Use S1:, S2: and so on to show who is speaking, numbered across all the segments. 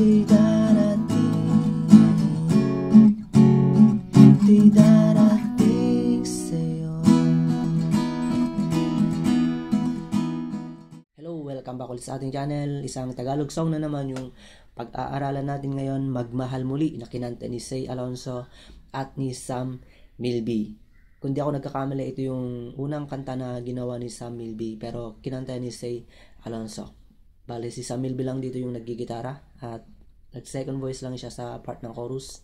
S1: Di darating, di darating sa'yo. Hello, welcome back ulit sa ating channel. Isang Tagalog song na naman yung pag-aaralan natin ngayon, Magmahal Muli, na kinanta ni Zay Alonzo at ni Sam Milby. Kung di ako nagkakamali, ito yung unang kanta na ginawa ni Sam Milby, pero kinanta ni Zay Alonzo. Bale, si Sam Milby lang dito yung naggigitara at nag-second voice lang siya sa part ng chorus.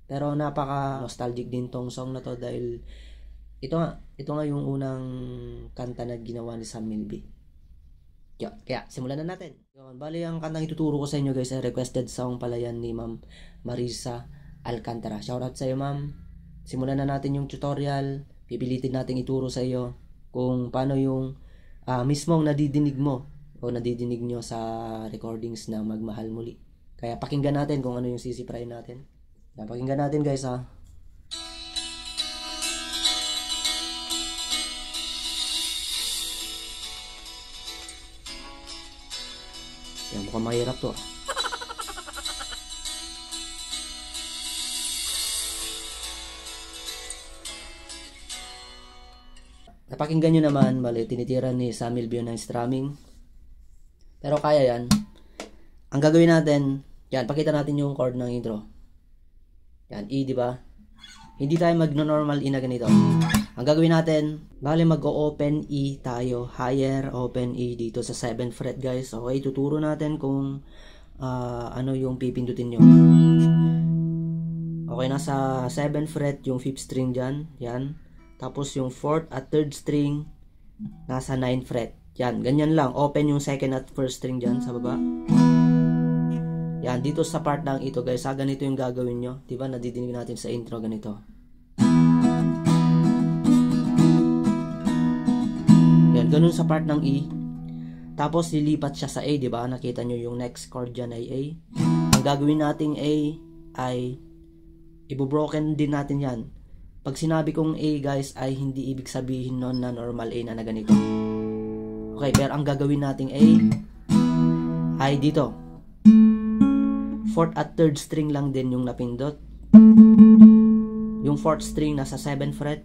S1: Pero napaka-nostalgic din tong song na to dahil ito nga yung unang kanta na ginawa ni Sam Milby. Kaya simulan na natin. Bale, ang kantang ituturo ko sa inyo guys ay requested song pala yan ni Ma'am Marisa Alcantara. Shoutout sa iyo, Ma'am. Simulan na natin yung tutorial. Pipilitin natin ituro sa iyo kung paano yung mismong nadidinig mo o nadidinig nyo sa recordings na Magmahal Muli. Kaya pakinggan natin kung ano yung sisiprayin natin. Pakinggan natin guys ha. Yan, mukhang mahirap to. Napakinggan nyo naman, bali, tinitira ni Sam Milby ng strumming. Pero kaya yan. Ang gagawin natin, yan, pakita natin yung chord ng intro. Yan, E, di ba? Hindi tayo mag-normal E na ganito. Ang gagawin natin, bali mag-open E tayo, higher open E dito sa 7th fret guys. Okay, tuturo natin kung ano yung pipindutin nyo. Okay, nasa 7th fret yung 5th string dyan. Yan. Tapos yung 4th at 3rd string nasa 9th fret. Yan, ganyan lang. Open yung 2nd at 1st string dyan sa baba. Yan, dito sa part ng ito guys, ganito yung gagawin nyo. Diba, nadidinig natin sa intro ganito. Yan, ganun sa part ng E. Tapos lilipat siya sa A, diba? Nakita nyo yung next chord dyan ay A. Ang gagawin nating A ay ibubroken din natin yan. Pag sinabi kong A guys ay hindi ibig sabihin nun na normal A na ganito. Okay, pero ang gagawin nating A ay dito. 4th at 3rd string lang din yung napindot. Yung 4th string nasa 7th fret.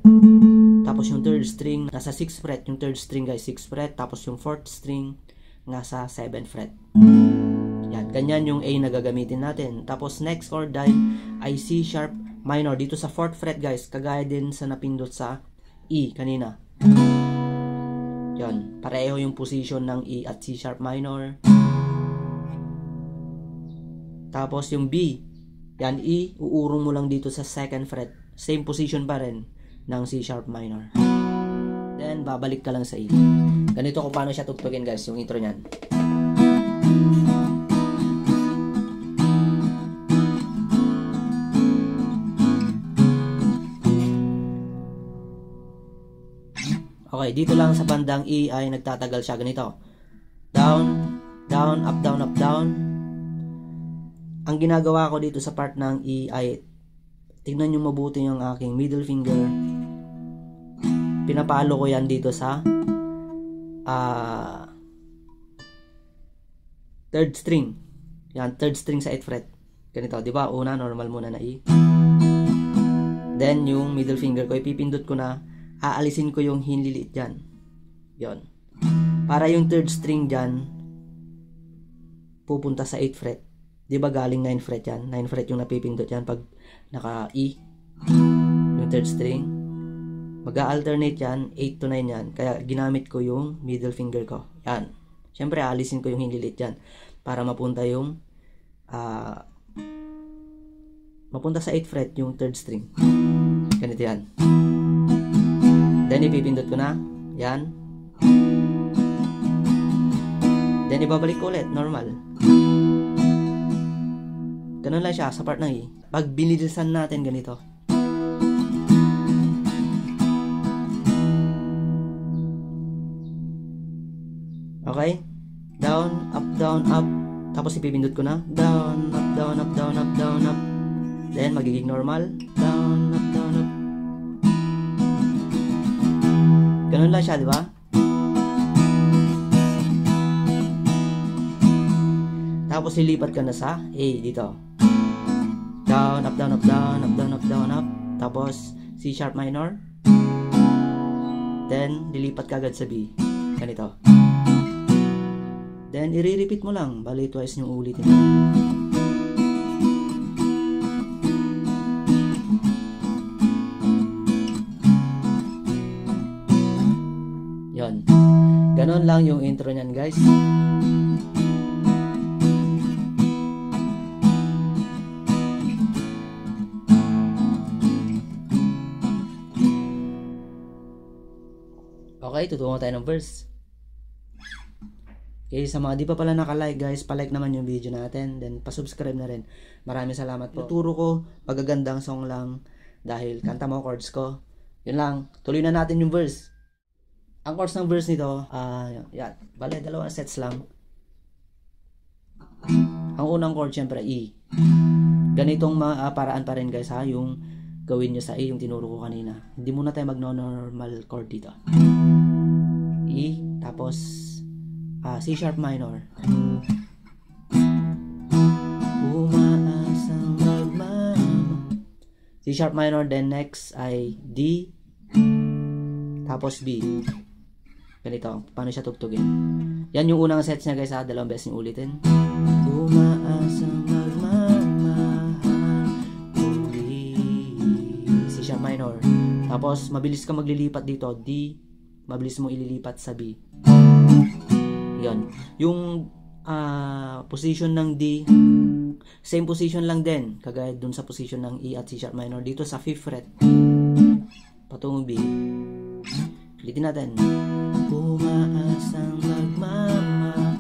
S1: Tapos yung 3rd string nasa 6th fret. Yung 3rd string guys 6th fret. Tapos yung 4th string nasa 7th fret. Yan, ganyan yung A na gagamitin natin. Tapos next chord ay C sharp minor. Dito sa 4th fret guys, kagaya din sa napindot sa E kanina. Yan, pareho yung position ng E at C sharp minor. Tapos yung B, yan E, uurong mo lang dito sa 2nd fret. Same position pa rin ng C sharp minor. Then, babalik ka lang sa E. Ganito kung paano siya tugtugin guys, yung intro nyan. Okay, dito lang sa bandang E ay nagtatagal siya ganito. Down, down, up, down, up, down. Ang ginagawa ko dito sa part ng E ay tingnan nyo mabuti yung aking middle finger. Pinapalo ko yan dito sa 3rd string. Yan, 3rd string sa 8th fret. Ganito, di ba? Una, normal muna na E. Then, yung middle finger ko, ipipindot ko na, aalisin ko yung hinliliit dyan. Yon. Para yung 3rd string dyan, pupunta sa 8th fret. Di ba galing 9th fret yan? 9th fret yung napipindot yan pag naka-E. Yung 3rd string. Mag-alternate yan, 8 to 9 yan. Kaya ginamit ko yung middle finger ko. Yan. Siyempre, aalisin ko yung hinlilit yan. Para mapunta yung mapunta sa 8th fret yung 3rd string. Ganito yan. Then, ipipindot ko na. Yan. Then, ibabalik ko ulit. Normal. Ganun lang siya sa part ng E. Pag binilisan natin ganito. Okay? Down, up, down, up. Tapos ipipindot ko na. Down, up, down, up, down, up, down, up. Then magiging normal. Down, up, down, up. Ganun lang siya, di ba? Tapos lilipat ka na sa A dito. Down, up, down, up, down, up, down, up, down, up. Tapos C sharp minor. Then lilipat ka agad sa B. Ganito. Then i-repeat mo lang. Bali twice yung ulitin. Yon. Ganon lang yung intro niyan, guys. Okay, tutungo tayo ng verse. Okay, sa mga di pa pala naka-like, guys, pa-like naman yung video natin. Then, pa-subscribe na rin. Maraming salamat po. Tuturo ko, pagagandang song lang. Dahil kanta mo chords ko. Yun lang. Tuloy na natin yung verse. Ang chords ng verse nito, yan. Bale, 2 sets lang. Ang unang chord, syempre, E. Ganitong paraan pa rin, guys, ha. Yung gawin nyo sa E, yung tinuro ko kanina. Hindi muna tayo mag-normal chord dito. E, tapos C sharp minor. Umaasang C sharp minor, then next ay D, tapos B. Ganito, paano siya tugtugin? Yan yung unang sets niya, guys, ha. 2 beses yung ulitin. Umaasang magmamahal uli. C sharp minor. Tapos mabilis ka maglilipat dito, D. Mabilis mo ililipat sa B. Yan. Yung position ng D, same position lang din. Kagaya dun sa position ng E at C sharp minor. Dito sa 5th fret. Patungo B. Ulitin natin. Umaasang magmamahal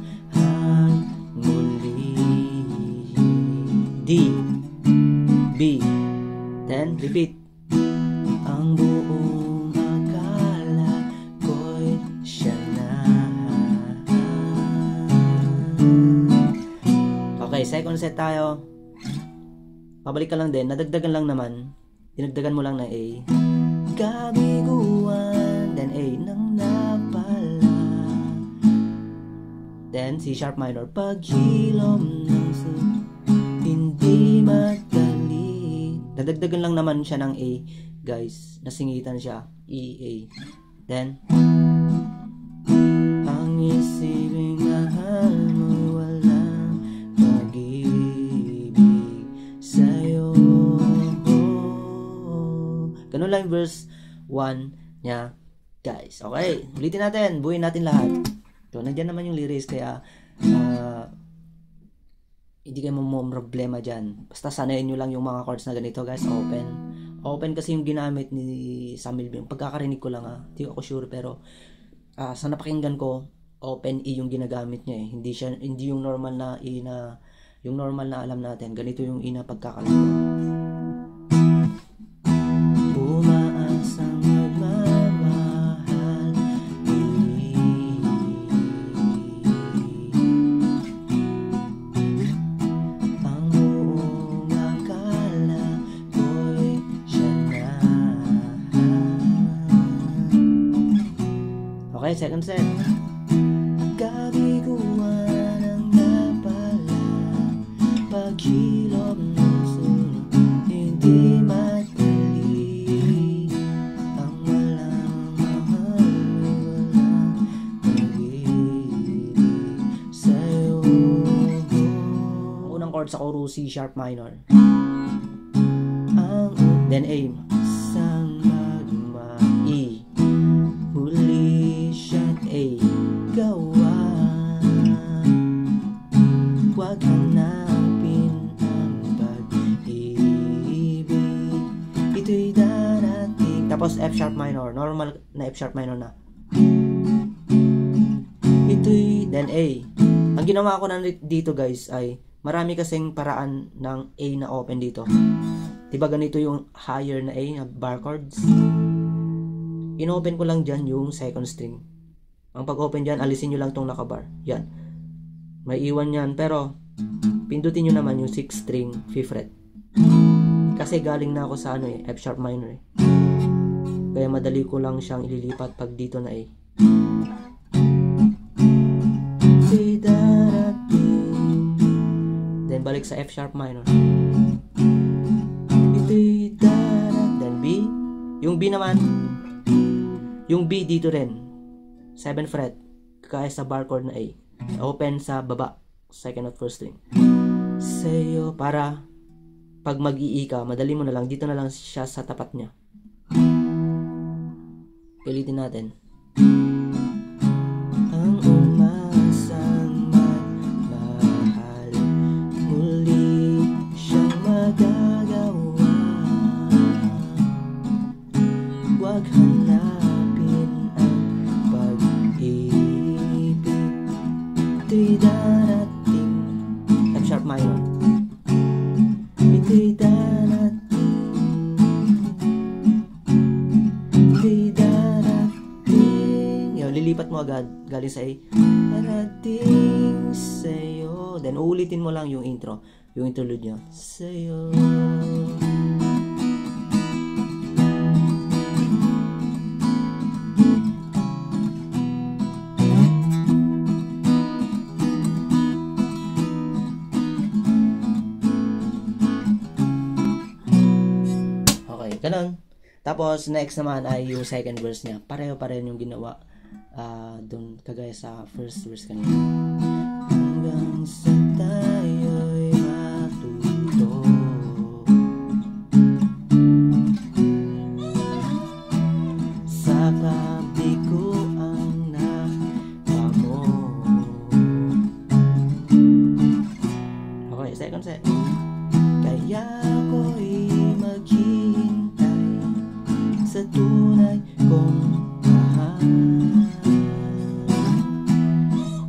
S1: muli. D. B. Then, repeat. Ang buong okay, second set tayo. Pabalik ka lang din. Nadagdagan lang naman. Dinagdagan mo lang na A. Kabiguan. Then A nang napala. Then C sharp minor. Paghilom ng hindi madali. Nadagdagan lang naman siya ng A. Guys, nasingitan siya. E, A. Then ang isipin mahal mo walang pag-ibig sa'yo. Ganun lang yung verse 1 niya, guys. Okay, ulitin natin. Buuin natin lahat. So, nandiyan naman yung lyrics, kaya hindi kayo problema dyan. Basta sanayin nyo lang yung mga chords na ganito, guys. Open kasi yung ginamit ni Sam Milby. Pagkakarinig ko lang, hindi ako sure, pero sa napakinggan ko, open E yung ginagamit niya eh. Hindi yung normal na E na yung normal na alam natin. Ganito yung E na pagkakalam ko. Umaasang magmamahal muli. Ang buong akala ko'y siya na. Okay, second set. Kabiguan ang napala, paghilom ng sunod, hindi madali. Ang walang mahal, walang pag-ibig sa'yo. Unang chord sa chorus, C sharp minor. Then A. Sang magma E. Huli siya't A. Gawa. Huwag hanapin ang pag-ibig. Ito'y darating. Tapos F sharp minor. Normal na F sharp minor na. Ito'y then A. Ang ginawa ko na dito, guys, ay marami kasing paraan ng A na open dito. Diba ganito yung higher na A na bar chords? In-open ko lang dyan yung second string. Ang pag-open dyan, alisin nyo lang tong nakabar. Yan. May iwan yan. Pero, pindutin nyo naman yung 6th string, 5th fret. Kasi galing na ako sa F sharp minor eh. Kaya madali ko lang siyang ililipat pag dito na A. balik sa F sharp minor. Ito'y darat. Then B. Yung B naman, yung B dito rin, 7th fret, kaya sa bar chord na A. Open sa baba, second at first string. Sa'yo, para pag mag-ii ka, madali mo na lang, dito na lang siya sa tapat niya. Ulitin natin. Ang umasang magmahal, muli siyang magagawa. Huwag hanapin ang pag-ibig, ito'y darating. F sharp minor. Ito'y darating. Ito'y darating. Yun, lilipat mo agad galing sa A. Darating sa'yo. Then uulitin mo lang yung intro, yung interlude niya. Sa'yo. Ganon. Tapos, next naman ay yung second verse niya. Pareho-pareho yung ginawa dun, kagaya sa first verse kanina. Hanggang sa tayo'y matuto, sa pabigo ang napamo. Okay, second set. Kaya ako'y maghihintay sa tunay kong mahal.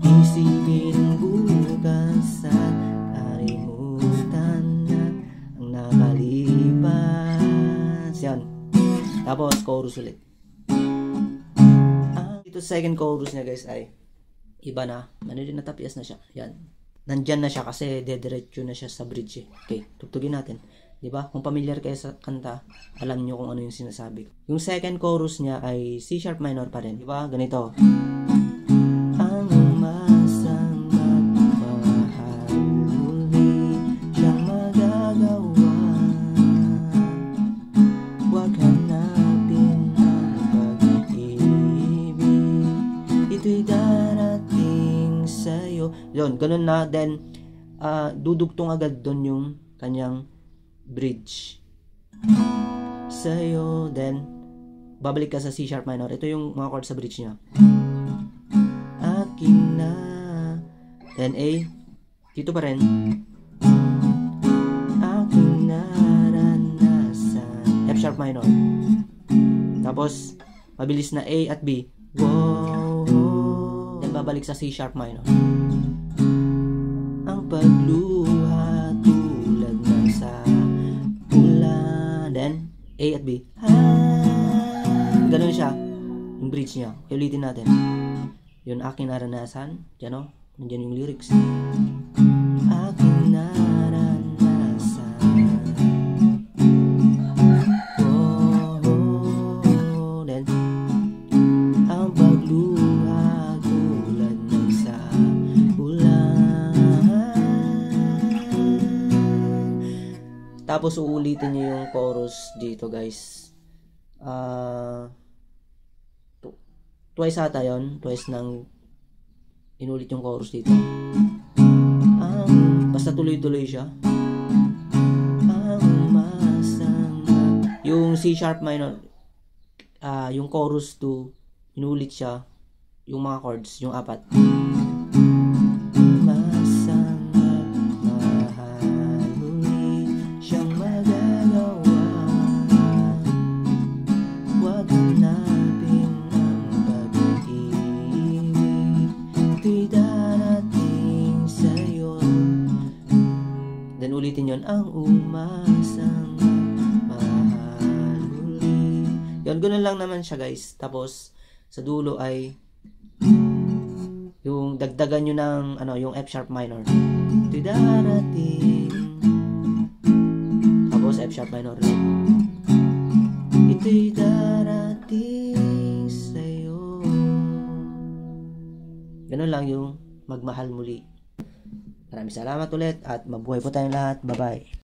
S1: Isipin bukas at kalimutan na ang nakalipas. Yan. Tapos, chorus ulit. Ito second chorus niya guys ay iba na. Natapyas na siya. Yan. Nandyan na siya kasi dediretso na siya sa bridge eh. Okay, tugtugin natin. Diba? Kung familiar kayo sa kanta, alam nyo kung ano yung sinasabi. Yung second chorus niya ay C sharp minor pa rin. Diba? Ganito. Ang umasang magmahal, muli siyang magagawa. Huwag hanapin ang pag-ibig, ito'y darating sa'yo. Yun, ganun na. Then, dudugtong agad dun yung kanyang bridge sa'yo. Then babalik ka sa C sharp minor. Ito yung mga chord sa bridge niya. Akin na. Then A. Dito pa rin. Aking naranasan. F sharp minor. Tapos mabilis na A at B. Wow. Then babalik sa C sharp minor. Ang pagluha tulad ng sa then A at B. Ganun siya yung bridge niya. Ulitin natin. Yun, aking naranasan. Diyan o. Nandiyan yung lyrics. Aking naranasan. Oh, then ang pagluha tulad ng sa ulan. Tapos uulitin niyo yung chorus dito guys. Twice ata yun. Twice nang inulit yung chorus dito. Basta tuloy-tuloy siya. Yung C sharp minor, yung chorus 2, inulit siya. Yung mga chords, yung 4. Ulitin yun, ang umasang mahal muli. Yun, ganoon lang naman siya guys. Tapos sa dulo ay yung dagdagan nyo ng yung F sharp minor. Ito'y darating. Tapos F sharp minor. Ito'y darating sa'yo. Ganun lang yung magmahal muli. Maraming salamat ulit at mabuhay po tayong lahat. Bye-bye.